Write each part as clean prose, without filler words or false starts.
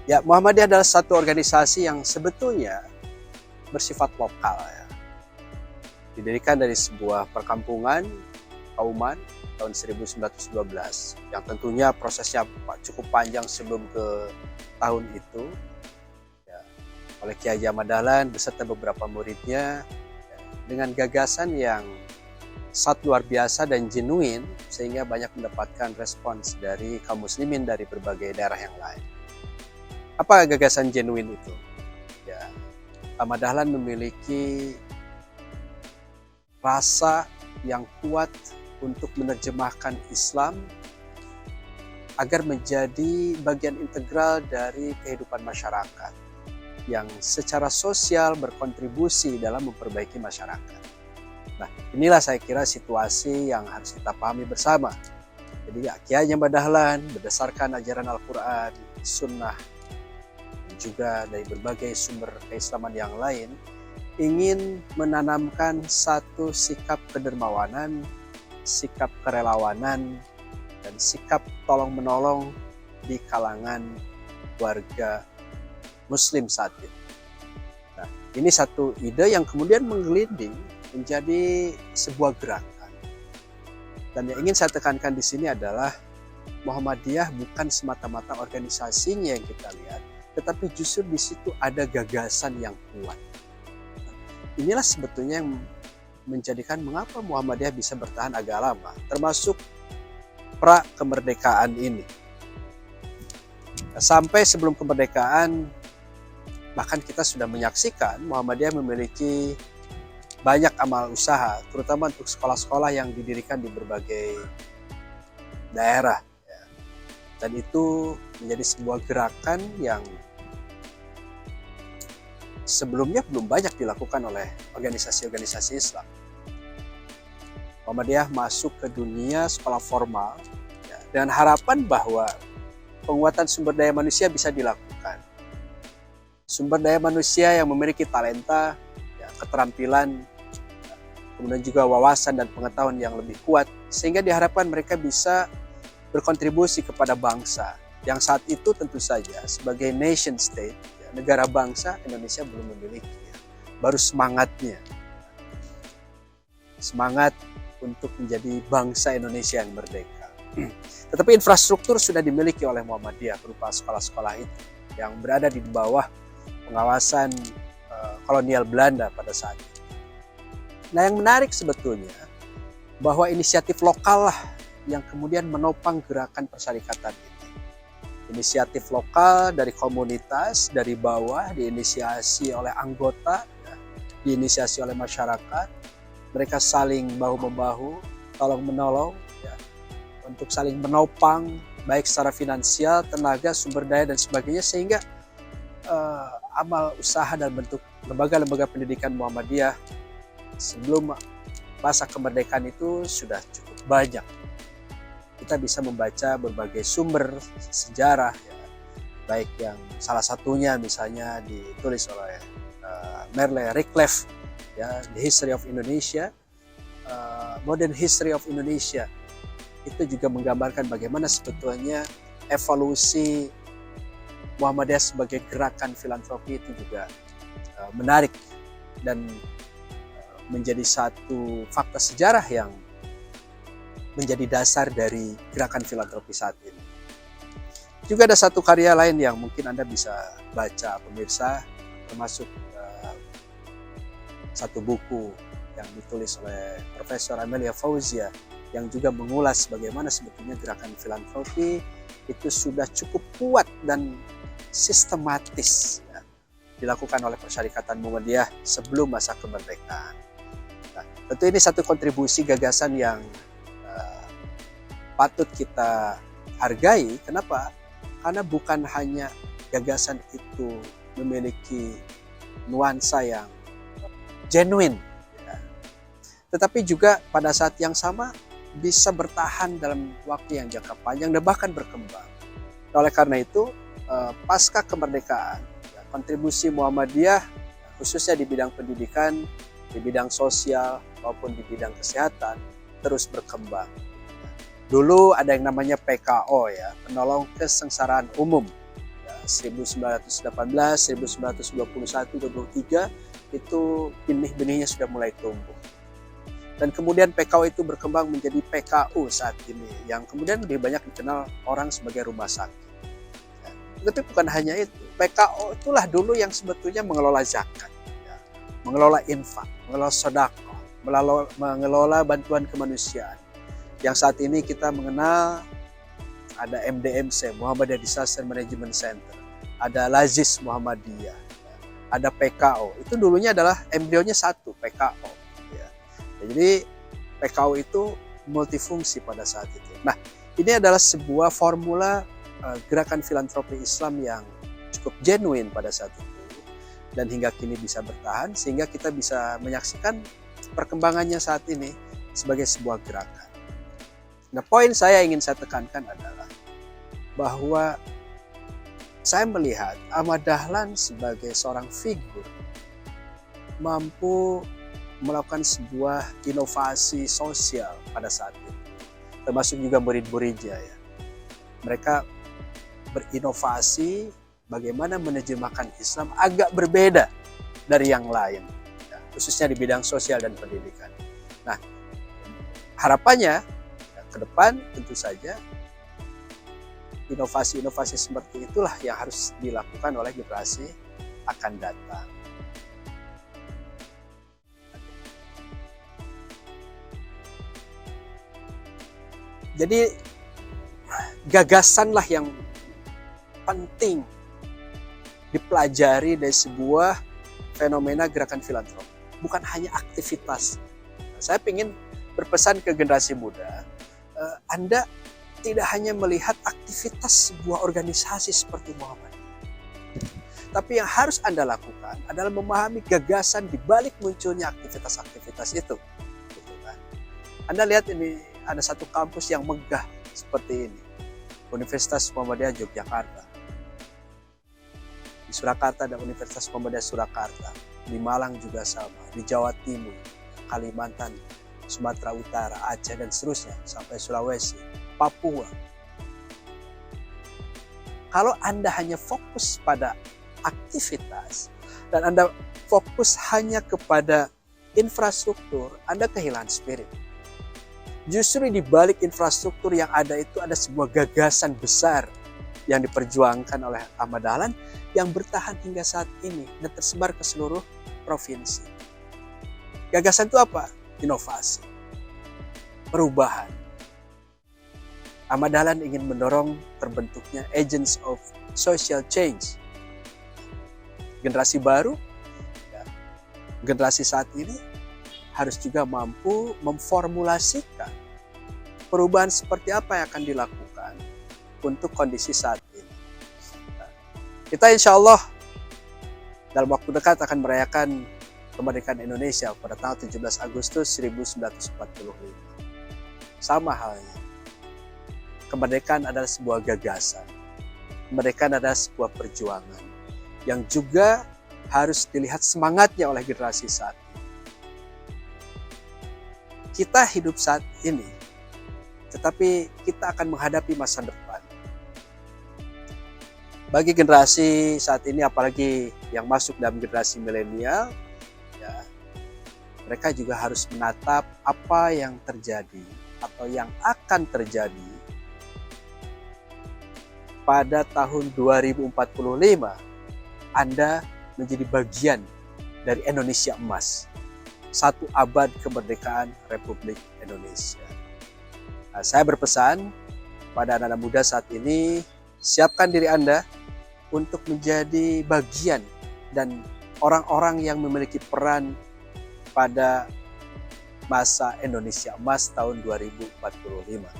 Ya, Muhammadiyah adalah satu organisasi yang sebetulnya bersifat lokal ya. Didirikan dari sebuah perkampungan kauman tahun 1912 yang tentunya prosesnya cukup panjang sebelum ke tahun itu ya, oleh Kiai Haji Ahmad Dahlan beserta beberapa muridnya ya, dengan gagasan yang sangat luar biasa dan genuine sehingga banyak mendapatkan respons dari kaum muslimin dari berbagai daerah yang lain. Apa gagasan genuine itu? Ya, Ahmad Dahlan memiliki rasa yang kuat untuk menerjemahkan Islam agar menjadi bagian integral dari kehidupan masyarakat yang secara sosial berkontribusi dalam memperbaiki masyarakat. Nah, inilah saya kira situasi yang harus kita pahami bersama. Jadi Kiai Haji Ahmad Dahlan berdasarkan ajaran Al-Quran, Sunnah, dan juga dari berbagai sumber keislaman yang lain, ingin menanamkan satu sikap kedermawanan, sikap kerelawanan, dan sikap tolong-menolong di kalangan warga Muslim saat ini. Nah, ini satu ide yang kemudian menggelinding menjadi sebuah gerakan. Dan yang ingin saya tekankan di sini adalah Muhammadiyah bukan semata-mata organisasinya yang kita lihat, tetapi justru di situ ada gagasan yang kuat. Inilah sebetulnya yang menjadikan mengapa Muhammadiyah bisa bertahan agak lama, termasuk pra kemerdekaan ini. Sampai sebelum kemerdekaan, bahkan kita sudah menyaksikan Muhammadiyah memiliki banyak amal usaha, terutama untuk sekolah-sekolah yang didirikan di berbagai daerah. Dan itu menjadi sebuah gerakan yang sebelumnya belum banyak dilakukan oleh organisasi-organisasi Islam. Muhammadiyah masuk ke dunia sekolah formal ya, dengan harapan bahwa penguatan sumber daya manusia bisa dilakukan. Sumber daya manusia yang memiliki talenta, ya, keterampilan, ya, kemudian juga wawasan dan pengetahuan yang lebih kuat, sehingga diharapkan mereka bisa berkontribusi kepada bangsa yang saat itu tentu saja sebagai nation state, ya, negara bangsa, Indonesia belum memiliki. Ya. Baru semangatnya. Semangat untuk menjadi bangsa Indonesia yang merdeka. Tetapi infrastruktur sudah dimiliki oleh Muhammadiyah berupa sekolah-sekolah itu yang berada di bawah pengawasan kolonial Belanda pada saat itu. Nah, yang menarik sebetulnya bahwa inisiatif lokal lah yang kemudian menopang gerakan persyarikatan ini. Inisiatif lokal dari komunitas, dari bawah, diinisiasi oleh anggota, ya, diinisiasi oleh masyarakat. Mereka saling bahu-membahu, tolong-menolong, ya, untuk saling menopang, baik secara finansial, tenaga, sumber daya, dan sebagainya, sehingga amal usaha dan bentuk lembaga-lembaga pendidikan Muhammadiyah sebelum masa kemerdekaan itu sudah cukup banyak. Kita bisa membaca berbagai sumber sejarah, ya, baik yang salah satunya misalnya ditulis oleh Merle Reclef, ya, The History of Indonesia, Modern History of Indonesia, itu juga menggambarkan bagaimana sebetulnya evolusi Muhammadiyah sebagai gerakan filantropi itu juga menarik dan menjadi satu fakta sejarah yang menjadi dasar dari gerakan filantropi saat ini. Juga ada satu karya lain yang mungkin Anda bisa baca, pemirsa, termasuk satu buku yang ditulis oleh Profesor Amelia Fauzia yang juga mengulas bagaimana sebetulnya gerakan filantropi itu sudah cukup kuat dan sistematis, ya, dilakukan oleh Persyarikatan Muhammadiyah sebelum masa kemerdekaan. Nah, tentu ini satu kontribusi gagasan yang patut kita hargai. Kenapa? Karena bukan hanya gagasan itu memiliki nuansa yang genuine, ya, tetapi juga pada saat yang sama bisa bertahan dalam waktu yang jangka panjang dan bahkan berkembang. Oleh karena itu, pasca kemerdekaan, ya, kontribusi Muhammadiyah khususnya di bidang pendidikan, di bidang sosial maupun di bidang kesehatan terus berkembang. Dulu ada yang namanya PKO, ya, penolong kesengsaraan umum, ya, 1918, 1921, 23 itu benih-benihnya sudah mulai tumbuh. Dan kemudian PKU itu berkembang menjadi PKU saat ini, yang kemudian lebih banyak dikenal orang sebagai rumah sakit. Tapi bukan hanya itu, PKU itulah dulu yang sebetulnya mengelola zakat, mengelola infak, mengelola sedekah, mengelola bantuan kemanusiaan. Yang saat ini kita mengenal ada MDMC, Muhammadiyah Disaster Management Center, ada Lazis Muhammadiyah, ada PKO. Itu dulunya adalah embrionya satu, PKO. Jadi PKO itu multifungsi pada saat itu. Nah, ini adalah sebuah formula gerakan filantropi Islam yang cukup genuine pada saat itu dan hingga kini bisa bertahan, sehingga kita bisa menyaksikan perkembangannya saat ini sebagai sebuah gerakan. Nah, poin saya ingin saya tekankan adalah bahwa saya melihat Ahmad Dahlan sebagai seorang figur mampu melakukan sebuah inovasi sosial pada saat itu, termasuk juga murid-muridnya ya. Mereka berinovasi bagaimana menerjemahkan Islam agak berbeda dari yang lain, ya, khususnya di bidang sosial dan pendidikan. Nah, harapannya ya, ke depan tentu saja inovasi-inovasi seperti itulah yang harus dilakukan oleh generasi akan datang. Jadi gagasanlah yang penting dipelajari dari sebuah fenomena gerakan filantropi. Bukan hanya aktivitas. Saya ingin berpesan ke generasi muda, Anda tidak hanya melihat aktivitas sebuah organisasi seperti Muhammadiyah. Tapi yang harus Anda lakukan adalah memahami gagasan di balik munculnya aktivitas-aktivitas itu. Gitu kan? Anda lihat ini, ada satu kampus yang megah seperti ini, Universitas Muhammadiyah Yogyakarta. Di Surakarta ada Universitas Muhammadiyah Surakarta, di Malang juga sama, di Jawa Timur, Kalimantan, Sumatera Utara, Aceh dan seterusnya sampai Sulawesi, Papua. Kalau Anda hanya fokus pada aktivitas dan Anda fokus hanya kepada infrastruktur, Anda kehilangan spirit. Justru di balik infrastruktur yang ada itu ada sebuah gagasan besar yang diperjuangkan oleh Ahmad Dahlan yang bertahan hingga saat ini dan tersebar ke seluruh provinsi. Gagasan itu apa? Inovasi, perubahan. Ahmad Dahlan ingin mendorong terbentuknya agents of social change. Generasi baru, generasi saat ini harus juga mampu memformulasikan perubahan seperti apa yang akan dilakukan untuk kondisi saat ini. Kita insya Allah dalam waktu dekat akan merayakan kemerdekaan Indonesia pada tanggal 17 Agustus 1945. Sama halnya, kemerdekaan adalah sebuah gagasan. Kemerdekaan adalah sebuah perjuangan yang juga harus dilihat semangatnya oleh generasi saat ini. Kita hidup saat ini, tetapi kita akan menghadapi masa depan. Bagi generasi saat ini, apalagi yang masuk dalam generasi milenial, ya, mereka juga harus menatap apa yang terjadi atau yang akan terjadi pada tahun 2045. Anda menjadi bagian dari Indonesia emas. 1 abad kemerdekaan Republik Indonesia. Nah, saya berpesan pada anak-anak muda saat ini, siapkan diri Anda untuk menjadi bagian dan orang-orang yang memiliki peran pada masa Indonesia emas tahun 2045.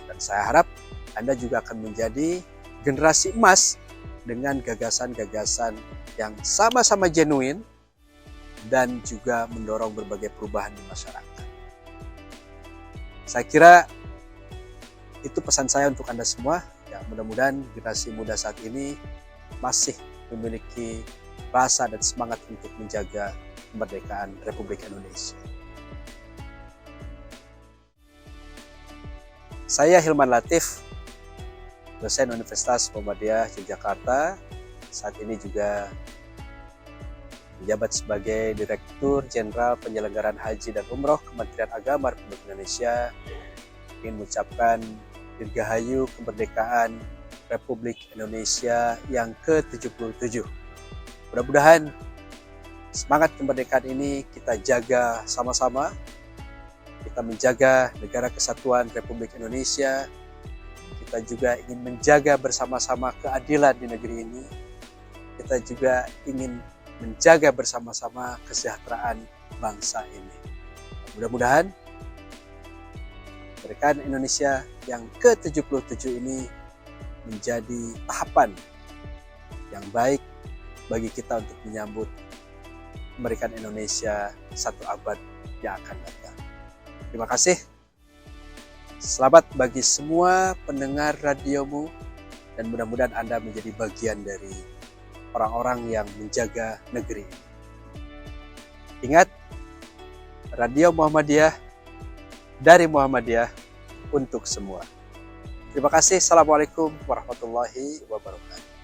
Dan saya harap Anda juga akan menjadi generasi emas dengan gagasan-gagasan yang sama-sama genuine dan juga mendorong berbagai perubahan di masyarakat. Saya kira itu pesan saya untuk Anda semua. Ya, mudah-mudahan generasi muda saat ini masih memiliki rasa dan semangat untuk menjaga kemerdekaan Republik Indonesia. Saya Hilman Latif dosen Universitas Muhammadiyah Yogyakarta. Saat ini juga menjabat sebagai Direktur Jenderal Penyelenggaraan Haji dan Umroh Kementerian Agama Republik Indonesia. Ingin mengucapkan dirgahayu kemerdekaan Republik Indonesia yang ke-77. Mudah-mudahan semangat kemerdekaan ini kita jaga sama-sama. Kita menjaga negara kesatuan Republik Indonesia. Kita juga ingin menjaga bersama-sama keadilan di negeri ini. Kita juga ingin menjaga bersama-sama kesejahteraan bangsa ini. Mudah-mudahan kemerdekaan Indonesia yang ke-77 ini menjadi tahapan yang baik bagi kita untuk menyambut kemerdekaan Indonesia 1 abad yang akan datang. Terima kasih. Selamat bagi semua pendengar radiomu, dan mudah-mudahan Anda menjadi bagian dari orang-orang yang menjaga negeri. Ingat, Radio Muhammadiyah dari Muhammadiyah untuk semua. Terima kasih. Assalamualaikum warahmatullahi wabarakatuh.